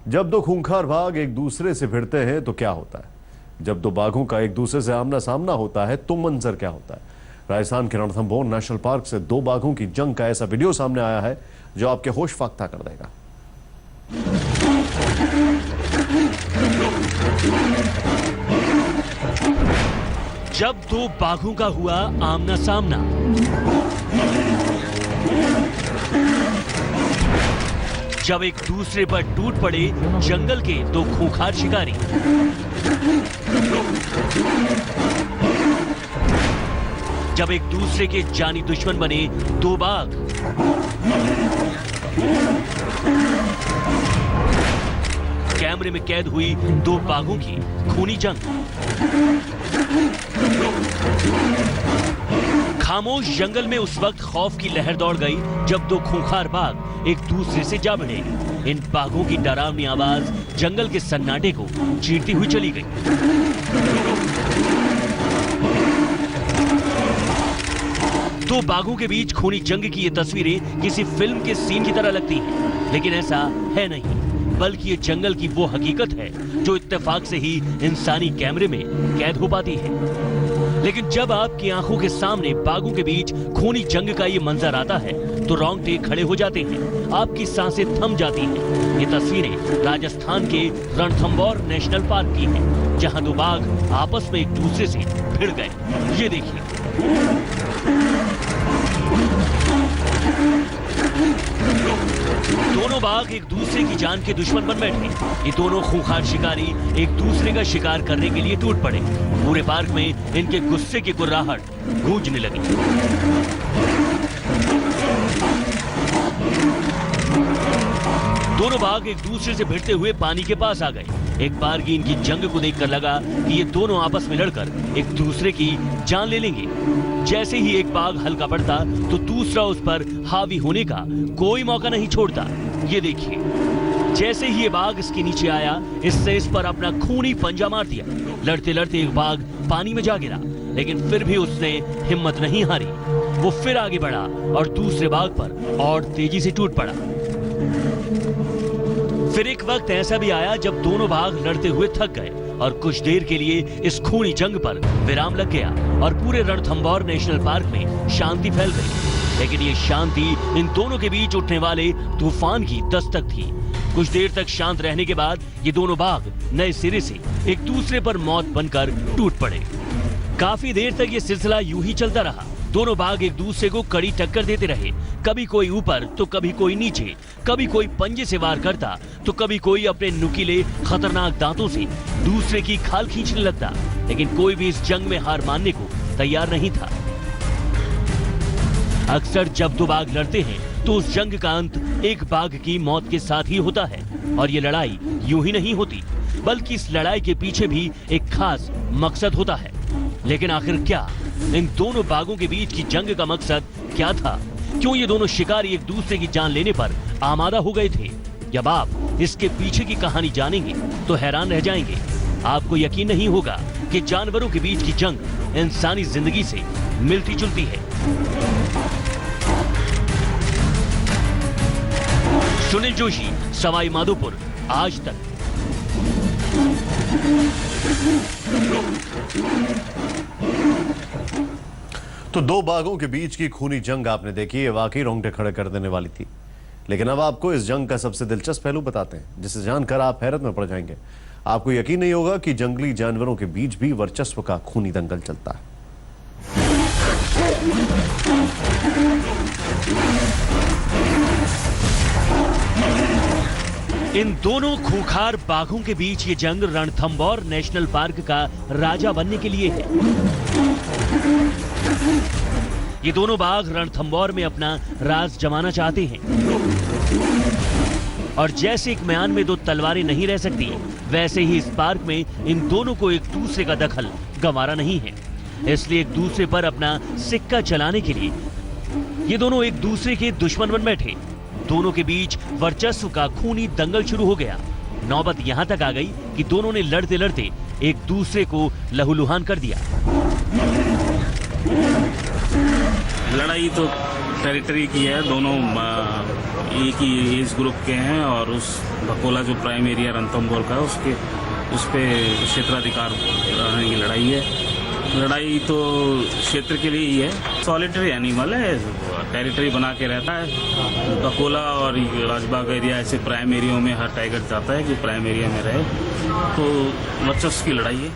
जब दो खूंखार बाघ एक दूसरे से भिड़ते हैं तो क्या होता है? जब दो बाघों का एक दूसरे से आमना सामना होता है तो मंजर क्या होता है? राजस्थान के रणथंभौर नेशनल पार्क से दो बाघों की जंग का ऐसा वीडियो सामने आया है जो आपके होश फाख्ता कर देगा। जब दो बाघों का हुआ आमना सामना, जब एक दूसरे पर टूट पड़े जंगल के दो खूंखार शिकारी, जब एक दूसरे के जानी दुश्मन बने दो बाघ, कैमरे में कैद हुई दो बाघों की खूनी जंग। खामोश जंगल में उस वक्त खौफ की लहर दौड़ गई जब दो खूंखार बाघ एक दूसरे से जा भिड़े। इन बाघों की डरावनी आवाज जंगल के सन्नाटे को चीरती हुई चली गई। दो बाघों के बीच खूनी जंग की ये तस्वीरें किसी फिल्म के सीन की तरह लगती हैं, लेकिन ऐसा है नहीं, बल्कि ये जंगल की वो हकीकत है जो इत्तेफाक से ही इंसानी कैमरे में कैद हो पाती है। लेकिन जब आपकी आंखों के सामने बाघों के बीच खूनी जंग का ये मंजर आता है तो रोंगटे खड़े हो जाते हैं, आपकी सांसें थम जाती हैं। ये तस्वीरें राजस्थान के रणथंभौर नेशनल पार्क की हैं, जहां दो बाघ आपस में एक दूसरे से भिड़ गए। ये देखिए, दोनों बाघ एक दूसरे की जान के दुश्मन बन बैठे। ये दोनों खूंखार शिकारी एक दूसरे का शिकार करने के लिए टूट पड़े। पूरे पार्क में इनके गुस्से की गुर्राहट गूंजने लगी। दोनों बाघ एक दूसरे से भिड़ते हुए पानी के पास आ गए। एक बार की इनकी जंग को देखकर लगा कि ये दोनों आपस में लड़कर एक दूसरे की जान ले लेंगे। जैसे ही एक बाघ हल्का पड़ता तो दूसरा उस पर हावी होने का कोई मौका नहीं छोड़ता। ये देखिए, जैसे ही ये बाघ इसके नीचे आया, इससे इस पर अपना खूनी पंजा मार दिया। लड़ते लड़ते एक बाघ पानी में जा गिरा, लेकिन फिर भी उसने हिम्मत नहीं हारी। वो फिर आगे बढ़ा और दूसरे बाघ पर और तेजी से टूट पड़ा। फिर एक वक्त ऐसा भी आया जब दोनों बाघ लड़ते हुए थक गए और कुछ देर के लिए इस खूनी जंग पर विराम लग गया और पूरे रणथंभौर नेशनल पार्क में शांति फैल गई। लेकिन ये शांति इन दोनों के बीच उठने वाले तूफान की दस्तक थी। कुछ देर तक शांत रहने के बाद ये दोनों बाघ नए सिरे से एक दूसरे पर मौत बनकर टूट पड़े। काफी देर तक ये सिलसिला यूं ही चलता रहा। दोनों बाघ एक दूसरे को कड़ी टक्कर देते रहे, कभी कोई ऊपर तो कभी कोई नीचे, कभी कोई पंजे से वार करता तो कभी कोई अपने नुकीले खतरनाक दांतों से दूसरे की खाल खींचने लगता। लेकिन कोई भी इस जंग में हार मानने को तैयार नहीं था। अक्सर जब दो बाघ लड़ते हैं तो उस जंग का अंत एक बाघ की मौत के साथ ही होता है। और ये लड़ाई यूं ही नहीं होती, बल्कि इस लड़ाई के पीछे भी एक खास मकसद होता है। लेकिन आखिर क्या इन दोनों बाघों के बीच की जंग का मकसद क्या था? क्यों ये दोनों शिकारी एक दूसरे की जान लेने पर आमादा हो गए थे? जब आप इसके पीछे की कहानी जानेंगे तो हैरान रह जाएंगे। आपको यकीन नहीं होगा कि जानवरों के बीच की जंग इंसानी जिंदगी से मिलती जुलती है। सुनील जोशी, सवाई माधोपुर, आज तक। तो दो बाघों के बीच की खूनी जंग आपने देखी, ये वाकई रोंगटे खड़े कर देने वाली थी। लेकिन अब आपको इस जंग का सबसे दिलचस्प पहलू बताते हैं, जिसे जानकर आप हैरत में पड़ जाएंगे। आपको यकीन नहीं होगा कि जंगली जानवरों के बीच भी वर्चस्व का खूनी दंगल चलता है। इन दोनों खूंखार बाघों के बीच ये जंग रणथंभौर नेशनल पार्क का राजा बनने के लिए है। ये दोनों बाघ रणथंभौर में अपना राज जमाना चाहते हैं। और जैसे एक म्यान में दो तलवारें नहीं रह सकती, वैसे ही इस पार्क में इन दोनों को एक दूसरे का दखल गंवारा नहीं है। इसलिए एक दूसरे पर अपना सिक्का चलाने के लिए ये दोनों एक दूसरे के दुश्मन बन बैठे। दोनों के बीच वर्चस्व का खूनी दंगल शुरू हो गया। नौबत यहां तक आ गई कि दोनों ने लड़ते लड़ते एक दूसरे को लहूलुहान कर दिया। लड़ाई तो टेरिटरी की है, दोनों एक ही एज ग्रुप के हैं और उस बकोला जो प्राइम एरिया रणथंभौर का है उस पे क्षेत्राधिकार की लड़ाई है। लड़ाई तो क्षेत्र के लिए ही है। सॉलिटरी एनिमल है, टेरिटरी बना के रहता है। बकोला और राजबाग एरिया ऐसे प्राइम एरिया में हर टाइगर चाहता है कि प्राइम एरिया में रहे, तो वर्चस्व की लड़ाई है।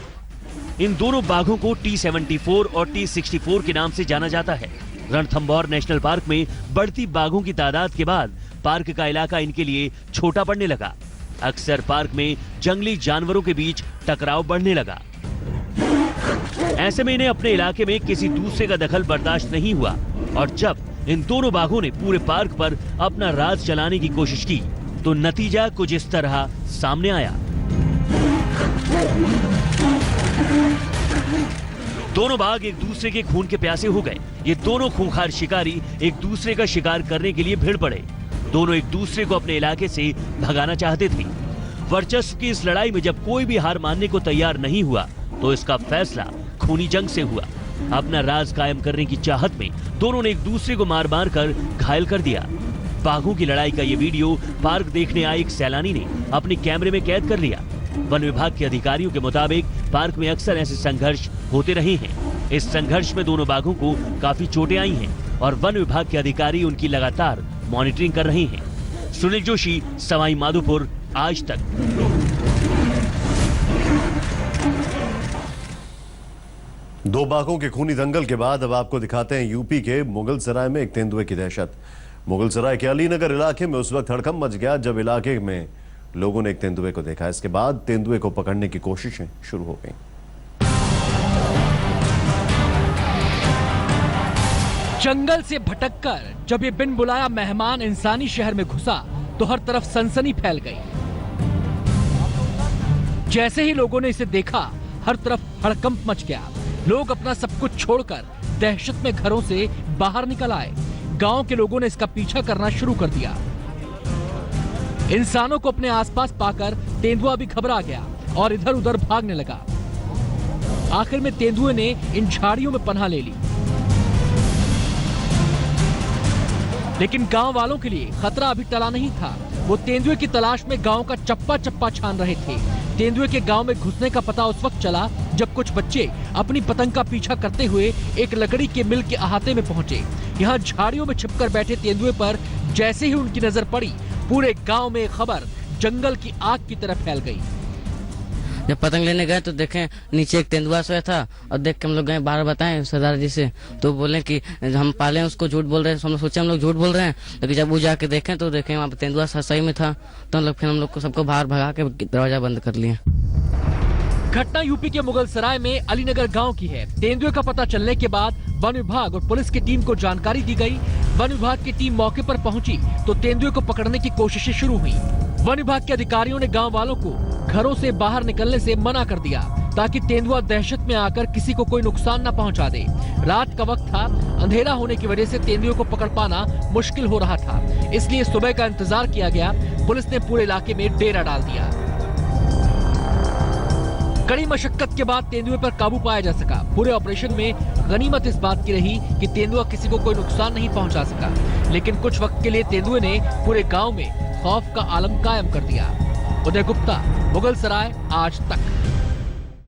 इन दोनों बाघों को T74 और T64 के नाम से जाना जाता है। रणथंभौर नेशनल पार्क में बढ़ती बाघों की तादाद के बाद पार्क का इलाका इनके लिए छोटा पड़ने लगा। अक्सर पार्क में जंगली जानवरों के बीच टकराव बढ़ने लगा। ऐसे में इन्हें अपने इलाके में किसी दूसरे का दखल बर्दाश्त नहीं हुआ और जब इन दोनों बाघों ने पूरे पार्क पर अपना राज चलाने की कोशिश की तो नतीजा कुछ इस तरह सामने आया। दोनों बाघ एक दूसरे के खून के प्यासे हो गए। ये दोनों खूंखार शिकारी एक दूसरे का शिकार करने के लिए भिड़ पड़े। दोनों एक दूसरे को अपने इलाके से भगाना चाहते थे। वर्चस्व की इस लड़ाई में जब कोई भी हार मानने को तैयार नहीं हुआ तो इसका फैसला खूनी जंग से हुआ। अपना राज कायम करने की चाहत में दोनों ने एक दूसरे को मार मार कर घायल कर दिया। बाघों की लड़ाई का ये वीडियो पार्क देखने आए एक सैलानी ने अपने कैमरे में कैद कर लिया। वन विभाग के अधिकारियों के मुताबिक पार्क में अक्सर ऐसे संघर्ष होते रहे हैं। इस संघर्ष में दोनों बाघों को काफी चोटें आई हैं और वन विभाग के अधिकारी उनकी लगातार मॉनिटरिंग कर रहे हैं। सुनील जोशी, सवाई माधोपुर, आज तक। दो बाघों के खूनी दंगल के बाद अब आपको दिखाते हैं यूपी के मुगलसराय में एक तेंदुए की दहशत। मुगलसराय के अलीनगर इलाके में उस वक्त हड़कंप मच गया जब इलाके में लोगों ने एक तेंदुए को देखा। इसके बाद तेंदुए को पकड़ने की कोशिशें शुरू हो गईं। जंगल से भटककर जब ये बिन बुलाया मेहमान इंसानी शहर में घुसा तो हर तरफ सनसनी फैल गई। जैसे ही लोगों ने इसे देखा हर तरफ हड़कंप मच गया। लोग अपना सब कुछ छोड़कर दहशत में घरों से बाहर निकल आए। गांव के लोगों ने इसका पीछा करना शुरू कर दिया। इंसानों को अपने आसपास पाकर तेंदुआ भी घबरा गया और इधर उधर भागने लगा। आखिर में तेंदुए ने इन झाड़ियों में पनाह ले ली। लेकिन गांव वालों के लिए खतरा अभी टला नहीं था। वो तेंदुए की तलाश में गांव का चप्पा चप्पा छान रहे थे। तेंदुए के गांव में घुसने का पता उस वक्त चला जब कुछ बच्चे अपनी पतंग का पीछा करते हुए एक लकड़ी के मिल के अहाते में पहुंचे। यहाँ झाड़ियों में छिपकर बैठे तेंदुए पर जैसे ही उनकी नजर पड़ी पूरे गांव में खबर जंगल की आग की तरह फैल गई। जब पतंग लेने गए तो देखें नीचे एक तेंदुआ सोया था और देख के हम लोग गए बाहर बताएं सरदार जी से, तो बोले कि हम पाले उसको झूठ बोल रहे हैं। हम लोग सोचे हम लोग झूठ बोल रहे हैं, लेकिन जब वो जाके देखें तो देखें वहाँ पे तेंदुआ सही में था। तो हम लोग को सबको बाहर भगा के दरवाजा बंद कर लिया। घटना यूपी के मुगलसराय में अलीनगर गांव की है। तेंदुए का पता चलने के बाद वन विभाग और पुलिस की टीम को जानकारी दी गई। वन विभाग की टीम मौके पर पहुंची तो तेंदुए को पकड़ने की कोशिशें शुरू हुई। वन विभाग के अधिकारियों ने गांव वालों को घरों से बाहर निकलने से मना कर दिया ताकि तेंदुआ दहशत में आकर किसी को कोई नुकसान न पहुंचा दे। रात का वक्त था, अंधेरा होने की वजह से तेंदुए को पकड़ पाना मुश्किल हो रहा था, इसलिए सुबह का इंतजार किया गया। पुलिस ने पूरे इलाके में डेरा डाल दिया। कड़ी मशक्कत के बाद तेंदुए पर काबू पाया जा सका। पूरे ऑपरेशन में गनीमत इस बात की रही कि तेंदुआ किसी को कोई नुकसान नहीं पहुंचा सका, लेकिन कुछ वक्त के लिए तेंदुए ने पूरे गांव में खौफ का आलम कायम कर दिया। उदय गुप्ता, मुगलसराय, आज तक।